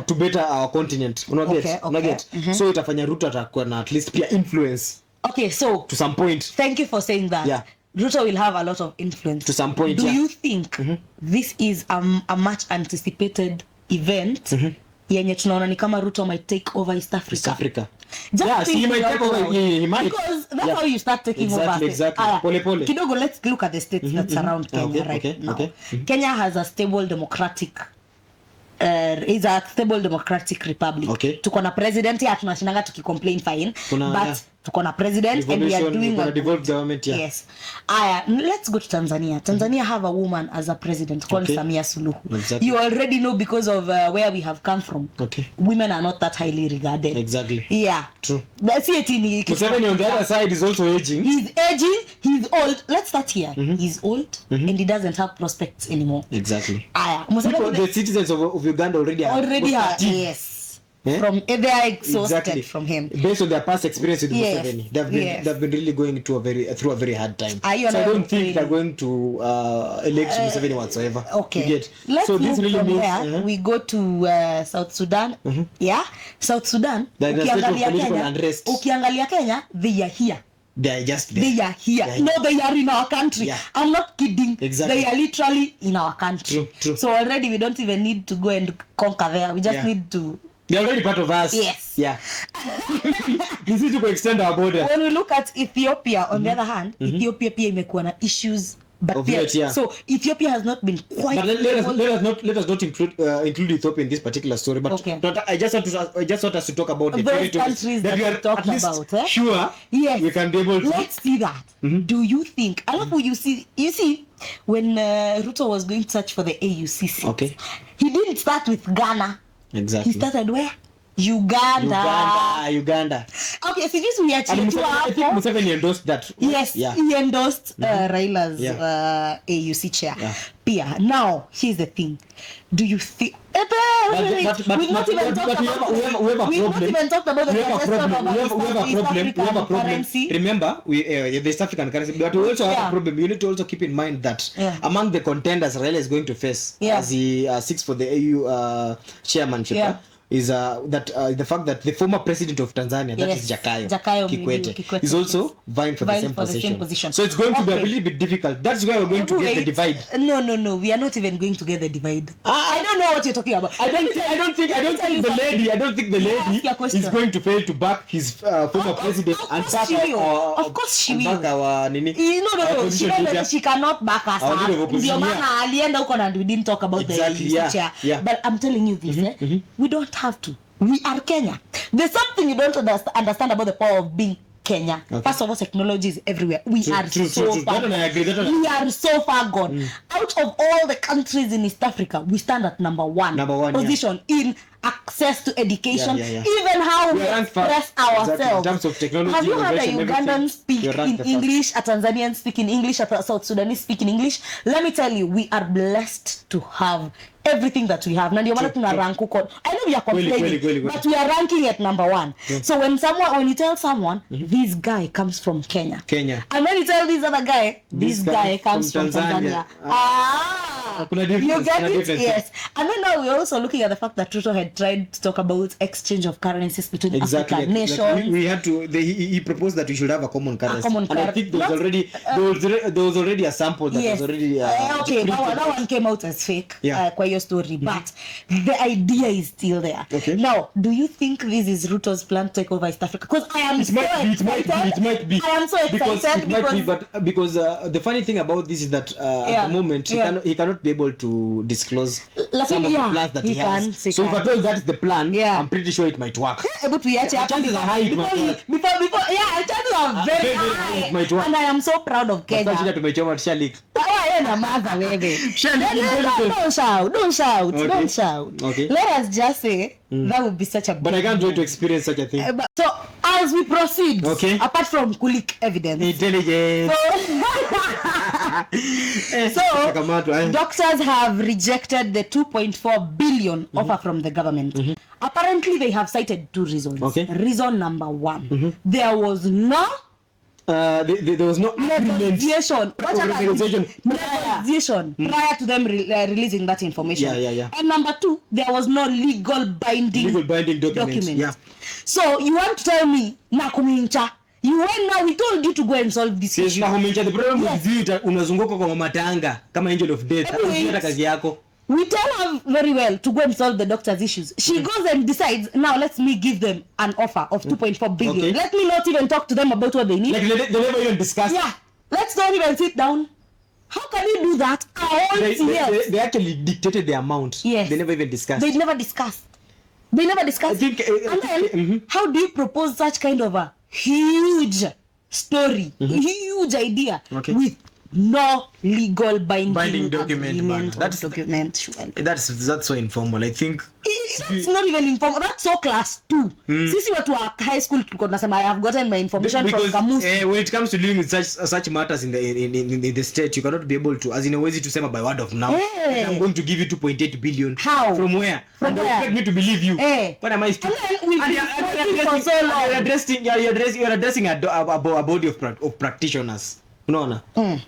to better our continent, unaget. So itafanya Ruto atakuwa na at least pia influence. Okay, so to some point. Thank you for saying that. Ruto will have a lot of influence. To some point, do you think this is a much anticipated event? Yenye tunaona ni kama Ruto might take over East Africa. He might take over. He might. Because that's how you start taking over. Exactly. Pole. Kidogo, let's look at the states that surround Kenya now. Kenya has a stable democratic is a stable democratic republic. Tuko na president ya tunashinanga tukicomplain fine, but tuko na president and we are doing a devolved government. Yes. Let's go to Tanzania. Tanzania have a woman as a president called Samia Suluhu. You already know because of where we have come from. Women are not that highly regarded. True. That's it. Museveni on the other side is also aging. He's aging, he's old. Let's start here. He's old and he doesn't have prospects anymore. The citizens of Uganda already have yes. From they are exhausted from him based on their past experience with Museveni. They've been really going through a very hard time. So I don't think they're going to elect Museveni whatsoever. Let's move this from there. We go to South Sudan. South Sudan. Ukiangalia Kenya, they are here. They are just there. They are here. No, they are in our country. I'm not kidding. They are literally in our country. True. So already we don't even need to go and conquer there. We just need to. They're already part of us. Yes. This is to extend our border. When we look at Ethiopia, on the other hand, Ethiopia pia imekuwa na issues. But so Ethiopia has not been quite. But let us not include Ethiopia in this particular story. But I just want us to talk about the countries that we are talking about. Sure. Yes. We can be able to. Let's see that. Do you think? I love you see when Ruto was going to search for the AUC seat. He didn't start with Ghana. Exactly. He started where? Uganda. Okay, so just we actually I think Museveni endorsed that. Yes, he endorsed Raila's AUC chair. Pia. Now, here's the thing. Do you think? We've not even talked about the currency. Remember, the East African currency, but we also have a problem. You need to also keep in mind that among the contenders Raila is going to face as he seeks for the AU chairmanship. Is the fact that the former president of Tanzania, that is Jakaya Kikwete, is also vying for the same position. So it's going to be a little bit difficult. That's why we're going to get the divide. No, we are not even going to get the divide. I don't know what you're talking about. I don't think the lady is going to fail to back his former president and back of course she will. No, she cannot back us. Ndio maana alienda huko and we didn't talk about the chair. But I'm telling you this, we don't have to. We are Kenya. There's something you don't understand about the power of being Kenya. First of all, technology is everywhere. We are so far gone. Out of all the countries in East Africa, we stand at number one position in access to education, even how we express ourselves. In terms of technology, have you heard a Ugandan speak in English, a Tanzanian speak in English, a South Sudanese speak in English? Let me tell you, we are blessed to have everything that we have. Na ndio maana tuna rank huko. I know we are complaining, but we are ranking at number 1. So when you tell someone, this guy comes from Kenya. And when you tell this other guy, this guy comes from Tanzania. You get it? Yes. And then now we're also looking at the fact that Ruto had tried to talk about exchange of currencies between African nations. We had to. He proposed that we should have a common currency. And I think there was already a sample that was already. Okay, that one came out as fake. Kwa your story, but the idea is still there. Now, do you think this is Ruto's plan to take over East Africa? Because I am It might be. I am so excited because the funny thing about this is that at the moment he cannot be able to disclose some of the plans that he has. So if I tell that's the plan, I'm pretty sure it might work. But we actually chances are high. Before, chances are very high. And I am so proud of Kenya. Don't shout. Okay. Let us just say that would be such a. But I can't wait to experience such a thing. So as we proceed, apart from kulik evidence, intelligence. So doctors have rejected the 2.4 billion offer from the government. Apparently, they have cited 2 reasons. Reason number 1, there was no. There was no negotiation prior to them releasing that information. And number 2, there was no legal binding document. So you want to tell me nakumincha? You went now, we told you to go and solve this issue. The problem is unazunguka kwa matanga kama angel of death. Kazi yako. We tell her very well to go and solve the doctor's issues. She goes and decides, now let me give them an offer of 2.4 billion. Let me not even talk to them about what they need. Like they never even discuss. Let's not even sit down. How can you do that? They actually dictated the amount. They never even discussed. They never discussed. I think, and then, how do you propose such kind of a huge story, huge idea with no legal binding document? That's so informal. I think it's not even informal. That's so class 2. Sisi watu wa high school tulikuwa tunasema I have gotten my information from Kamusi. When it comes to dealing with such matters in the state, you cannot be able to, as in a way to say by word of mouth, I'm going to give you 2.8 billion. How? From where? And you expect me to believe you? What am I supposed to? You're addressing a body of practitioners. No.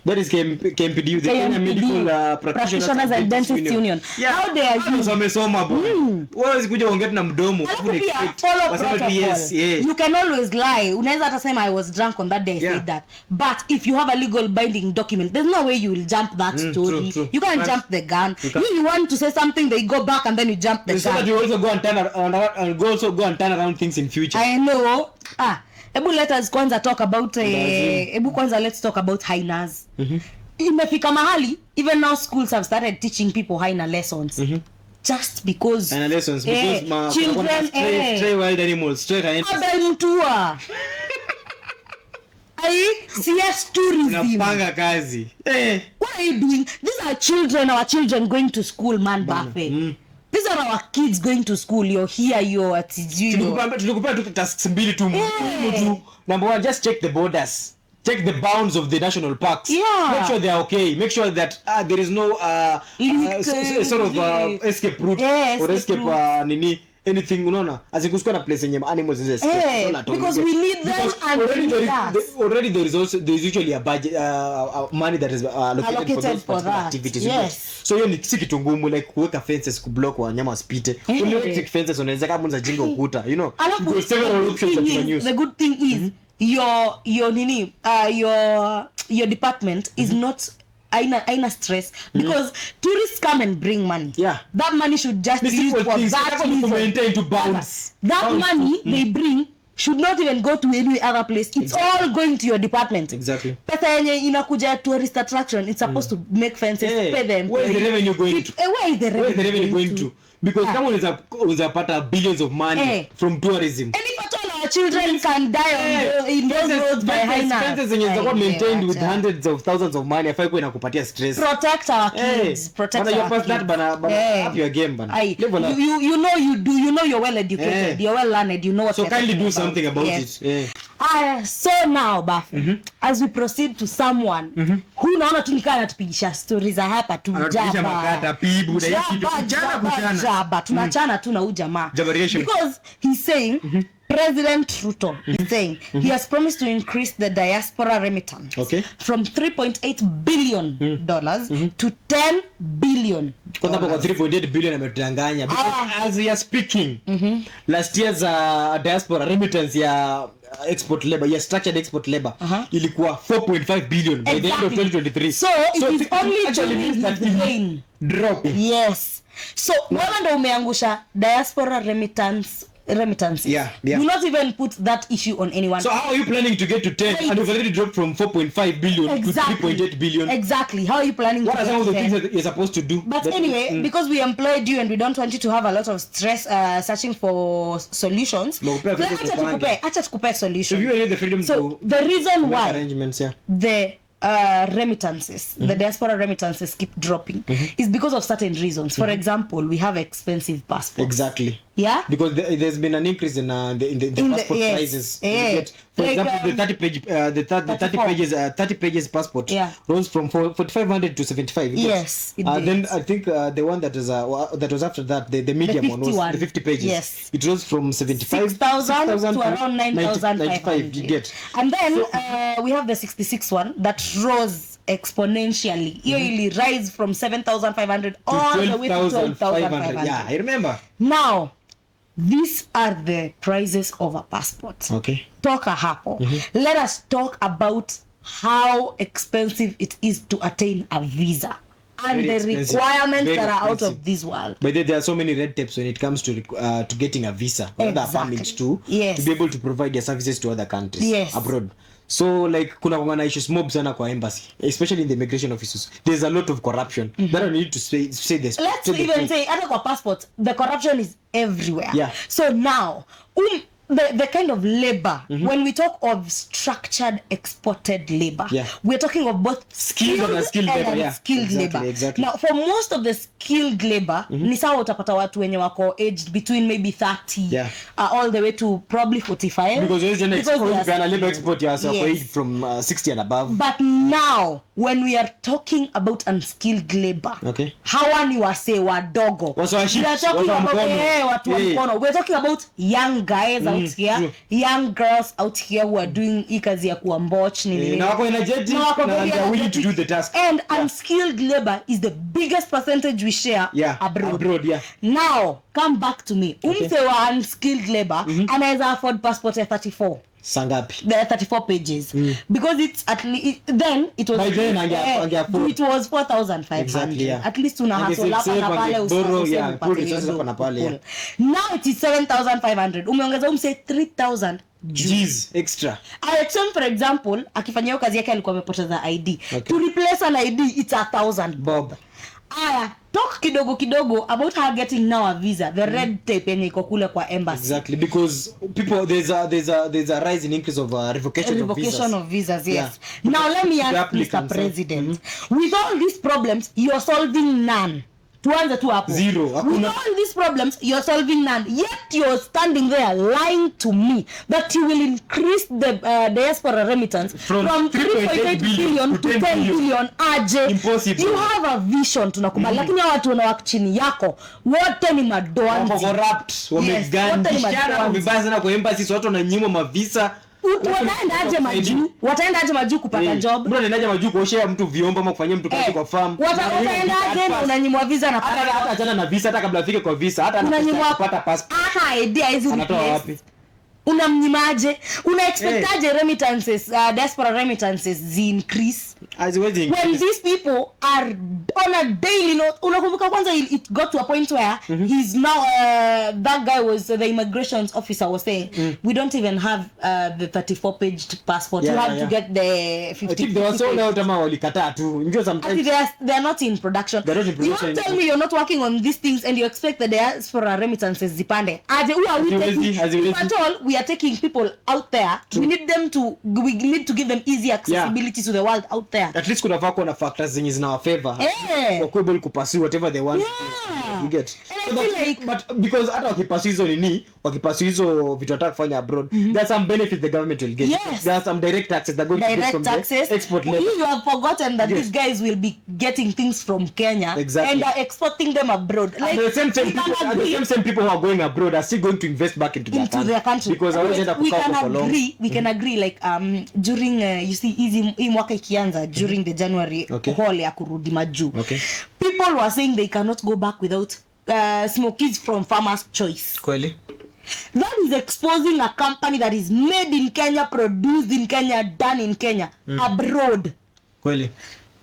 That is KMPDU, the Kenya Medical Practitioners and Dentist Union. How dare you? You can always lie. Unaweza hata sema I was drunk on that day, I said that. But if you have a legal binding document, there's no way you will jump that story. True. You can't jump the gun. You want to say something, they go back and then you jump the gun. So that you also go and turn around things in future. I know. Let's talk about let's talk about hainas. Imefika mahali, even now schools have started teaching people haina lessons. Just because children stray wild animals, stray hyenas. CS tourism. What are you doing? These are children, our children going to school, man. Buffet. These are our kids going to school. You're here, you're at Tulikupa tu tasks mbili tu. Number 1, just check the borders. Check the bounds of the national parks. Make sure they are okay. Make sure that there is no sort of escape route or escape anything, unaona, asikusikwa na place yenye animals is escape. Because we need them and already there is usually a budget money that is allocated for those activities. So hiyo ni si kitu ngumu, like kuweka fences kublock wanyama wasipite. Electric fences unaweza kama unza jenga ukuta, you know. There several options that you can use. The good thing is your department is not aina stress because tourists come and bring money. That money should just be used for that to maintain to bounce. That money they bring should not even go to any other place. It's all going to your department. Exactly. Pesa yenye inakuja tourist attraction, it's supposed to make fences, pay them. Where is the revenue going to? Where is the revenue going to? Because kama unaweza pata billions of money from tourism. And if at all our children can die in those roads by hyena. Fences zenye zitakuwa maintained with hundreds of thousands of money, afai kwa inakupatia stress. Protect our kids. Protect our kids. Bana up your game bana. You know you know you're well educated. You're well learned. You know what. So kindly do something about it. So now as we proceed to someone who naona tu nikaa anatupigisha stories za hapa tu jaba tunachana tu na ujamaa because he's saying President Ruto is saying he has promised to increase the diaspora remittance from $3.8 billion to $10 billion. Kwa sababu 3.8 billion ametudanganya because as we are speaking last year's diaspora remittance ya export labor, ya structured export labor ilikuwa 4.5 billion by the end of 2023. So it is only during that drop. Yes. So wewe ndio umeangusha diaspora remittances. Do not even put that issue on anyone. So how are you planning to get to 10 and you've already dropped from 4.5 billion to 3.8 billion? Exactly. How are you planning what to are some of the things that you're supposed to do? But anyway, because we employed you and we don't want you to have a lot of stress searching for solutions, acha tukupe solutions. So you need the freedom to the reason why arrangements, the remittances, the diaspora remittances keep dropping is because of certain reasons. For example, we have expensive passports. Exactly. Yeah, because there's been an increase in the passport prices. For example, the 30 pages passport rose from 4,500 to 75. Yes, then I think the one that was after that, the medium one was the 50 pages. Yes, it rose from 6,000 to around 9,500. You get. And then we have the 66 one that rose exponentially. It rise from 7,500 all the way to 12,500. Yeah, I remember. Now, these are the prices of a passport. Okay. Toka hapo. Let us talk about how expensive it is to attain a visa and the requirements that are out of this world. But there are so many red tapes when it comes to getting a visa or other permits to be able to provide their services to other countries abroad. So like kuna issues mob sana kwa embassy, especially in the immigration offices. There's a lot of corruption. That I need to say this. Let's even say other kwa passports, the corruption is everywhere. Yeah. So now the kind of labor, when we talk of structured exported labor, we're talking of both skilled and unskilled labor. Exactly. Now for most of the skilled labor, ni sawa utapata watu wenye wako aged between maybe 30 all the way to probably 45. Because labor export from 60 and above. But now when we are talking about unskilled labor, hawa ni wase wadogo. We're talking about young guys out here, young girls out here who are doing kazi ya kuamboch na wako energetic na they are willing to do the task. And unskilled labor is the biggest percentage we share abroad. Now come back to me. Umse wa unskilled labor anaweza afford passport ya 34 sangapi, the 34 pages because it's at least then it was it was 4,500 exactly, at least una hustle hapa na pale now it is 7,500 umeongeza umse 3,000 G's extra. For example akifanya hiyo kazi yake alikuwa amepoteza ID to replace an ID it's 1,000 bob. Talk kidogo about her getting now a visa, the red tape yenye iko kule kwa embassy. Exactly, because people there's a rise in increase of revocation of visas. Yes. Now let me ask Mr. President, with all these problems you're solving none. Tuanze tu hapo. Zero. With all these problems you're solving none, yet you're standing there lying to me that you will increase the diaspora remittance from 3.8 billion to 10 billion. Impossible. You have a vision tunakubali, lakini hao watu wanawako chini yako wote ni madoanzi, corrupt, wamegandishana vibaya sana kwa embassy, watu wananyimwa mavisa. Wataenda majuu kupata job. Mbona anaenda majuu kuoshea mtu vyombo ama kufanyia mtu kazi kwa farm? Wataenda na unanyimwa visa na hata achana na visa, hata kabla afike kwa visa, hata anapata passport. Idea hizi anatoa wapi? Unamnyimaje? Una expectaje remittances, diaspora remittances increase when these people are on a daily note? Unakumbuka kwanza it got to a point where he's now that guy was the immigration officer was saying we don't even have the 34 paged passport. You have to get the 50. I think they were so loud ama walikataa tu. Njoo sometimes they are not in production. You tell me you're not working on these things and you expect the diaspora remittances zipande. Who are we taking? At all we are taking people out there. We need to give them easy accessibility to the world out out there. At least kuna fako na factors zenye zina favor. Wako able to pursue whatever they want. You get. So but because hata wakipursue hizo nini, wakipursue hizo vitu wataka kufanya abroad, there's some benefits the government will get. Yes. There are some direct taxes that go to get from the export level. You have forgotten that these guys will be getting things from Kenya and are exporting them abroad. Like the same people who are going abroad are still going to invest back into their country. Because we can agree like during you see hii mwaka ikianza during the January hall ya kurudi maju. People were saying they cannot go back without smokies from Farmers Choice. Kweli? That is exposing a company that is made in Kenya, produced in Kenya, done in Kenya, abroad. Kweli?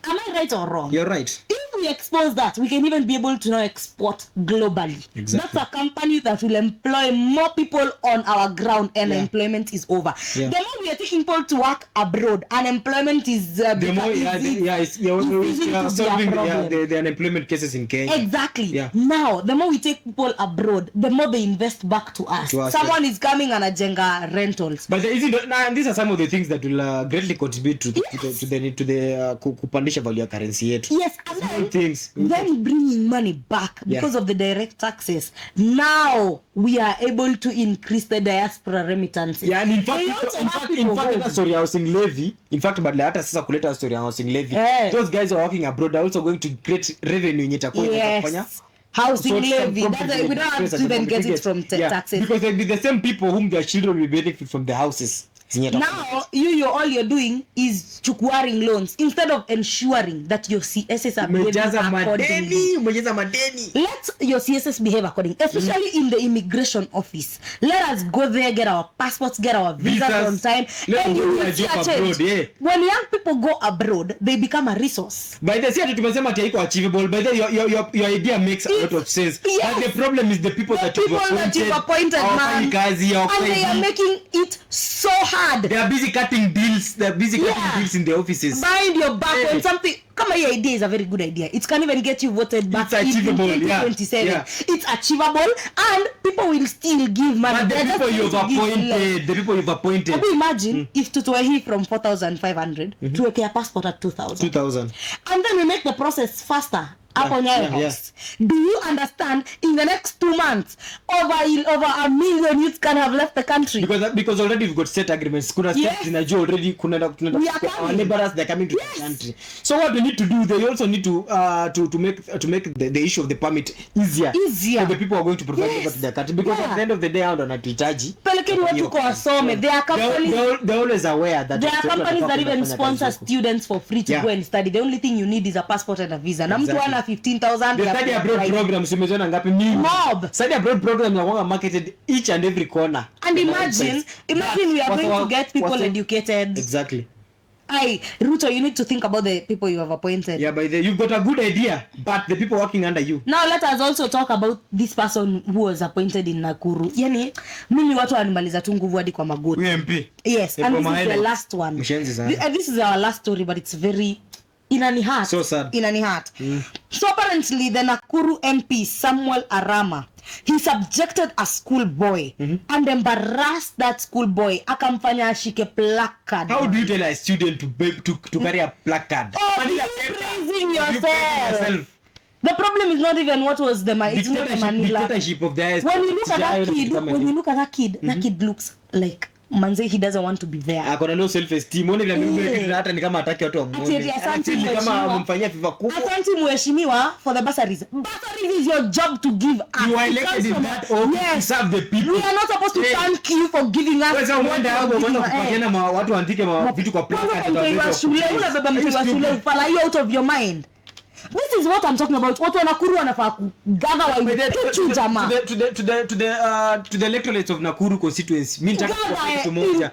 Am I right or wrong? You're right. If we expose that, we can even be able to now export globally. Exactly. That's a company that will employ more people on our ground, and employment is over. The more we are taking people to work abroad, unemployment is the more solving the unemployment cases in Kenya. Exactly. Now, the more we take people abroad, the more they invest back to us. Someone is coming and ajenga rentals. But these are some of the things that will greatly contribute to the kupandisha value ya currency yetu. Yes, and then bringing money back because of the direct taxes. Now we are able to increase the diaspora remittances. Yeah, and in fact, sorry, housing levy. In fact, but hata sasa kuleta story housing levy. Those guys are working abroad are also going to create revenue yenye itakuwa kufanya housing levy. We don't have to even get it from taxes. Because they'll be the same people whom their children will benefit from the houses. Now all you're doing is chukuaring loans instead of ensuring that your CSS are behaving accordingly. Let your CSS behave accordingly, especially in the immigration office. Let us go there, get our passports, get our visas on time. And you will see a change. When young people go abroad, they become a resource. By the way, tumesema ati haiko achievable. By the your idea makes a lot of sense. But the problem is the people that you've appointed, man. And they are making it so hard. They are busy cutting deals. They are busy cutting deals in the offices. Behind your back when something. Come on, your idea is a very good idea. It can even get you voted back in 2027. It's achievable, and people will still give money. But the people you've appointed. Can you imagine if tutuwehi from 4,500 to a passport at 2,000? And then we make the process faster. Do you understand? In the next 2 months, over 1 million youths can have left the country. Because already we've got set agreements. Kuna steps in already. Our laborers, they're coming to the country. So what we need to do? They also need to make the issue of the permit easier. For the people who are going to provide labor to their country. Because at the end of the day, how do wanatuhitaji? There are companies. They're always aware that there are companies that even sponsor students for free to go and study. The only thing you need is a passport and a visa. Na mtu ana 15,000. The study abroad programs umeziona ngapi? Mob. Study abroad programs are marketed each and every corner. And imagine we are going to get people educated. Exactly. Ruto, you need to think about the people you have appointed. Yeah, but you've got a good idea, but the people working under you. Now let us also talk about this person who was appointed in Nakuru. Yani, mimi watu wanimaliza tu nguvu hadi kwa magoti. MP. Yes, and this is the last one. This is our last story, but it's very inani heart. So sad. Inani heart. So apparently the Nakuru MP Samuel Arama, he subjected a school boy and embarrassed that school boy. Akamfanya ashike placard. How do you tell a student to carry a placard? You're praising yourself. The problem is not even what was the Manila. Dictatorship of the when you look at that kid, that kid looks like manze, he doesn't want to be there. Akona low self esteem. Mbona vile mimi hata ni kama hataki watu wamuone. Kama amemfanyia fifa kubwa. Asante mheshimiwa for the bursaries. Bursaries is your job to give us. You are elected in that office to serve the people. We are not supposed to thank you for giving us. Wewe umeenda hapo umeenda kupatiana watu waandike vitu kwa placard. Shule unabeba mtu wa shule ufala you out of your mind. This is what I'm talking about. Watu wa Nakuru wanafaa kugather wa impeach jamaa. To the electorates of Nakuru constituency. Mimi nataka kitu moja.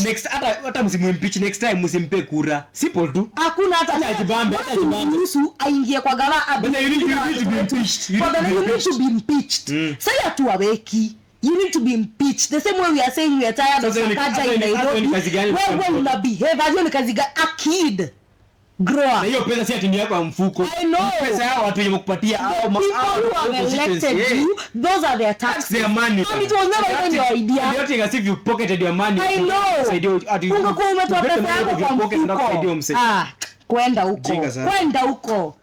Next hata msimwimpeach next time msimpe kura. Simple tu. Hakuna hata ajibambe. Nusu aingie kwa gava. But you need to be impeached. You need to be impeached. Say atu aweki. You need to be impeached. The same way we are saying we are tired of Sakaja in Nairobi. Wewe una behave. Ajua ni kazi gani? A kid. Grow up. Na hiyo pesa si atini yako ya mfuko. I know. Pesa yao watu wenye kukupatia au people who have elected you, those are their taxes. That's their money. And it was never even your idea. You're acting as if you pocketed your money. I know. Ungekuwa umetoa pesa yako kwa mfuko. kwenda huko.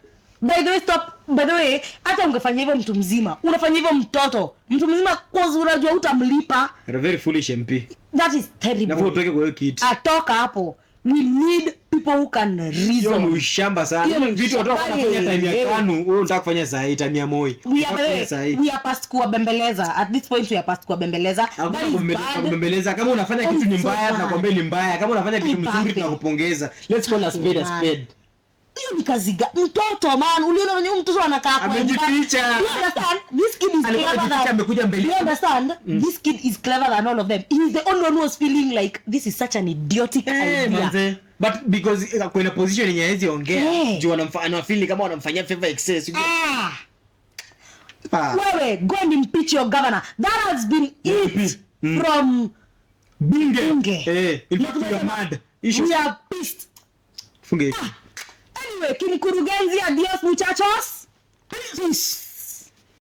By the way, hata ungefanya hivyo mtu mzima, unafanya hivyo mtoto. Mtu mzima cause unajua utamlipa. Very foolish MP. That is terrible. Na utoke kwa hiyo kiti. Atoka hapo. We need people who can reason. Hiyo ni ushamba sana. Vitu watu wanafanya time ya tano, wewe unataka kufanya saa hii time ya moi. We are past kuwabembeleza. At this point we are past kuwabembeleza. Kubembeleza kama unafanya kitu ni mbaya tunakwambia ni mbaya. Kama unafanya kitu mzuri tunakupongeza. Let's call a spade a spade. Hiyo ni kazi mtoto man, uliona wenye mtoto anakaa kwa amejificha. You understand? This kid is clever than amekuja mbele. You understand? This kid is clever than all of them. He is the only one who was feeling like this is such an idiotic idea. Manze. But because kwa ina position yenye hawezi ongea, juu wanamfanya feel kama wanamfanyia favor excess. Wewe go and impeach your governor. That has been it from Bunge. In fact, you are mad. We are pissed. Funge. Anyway, kimkurugenzi, adios muchachos. Peace.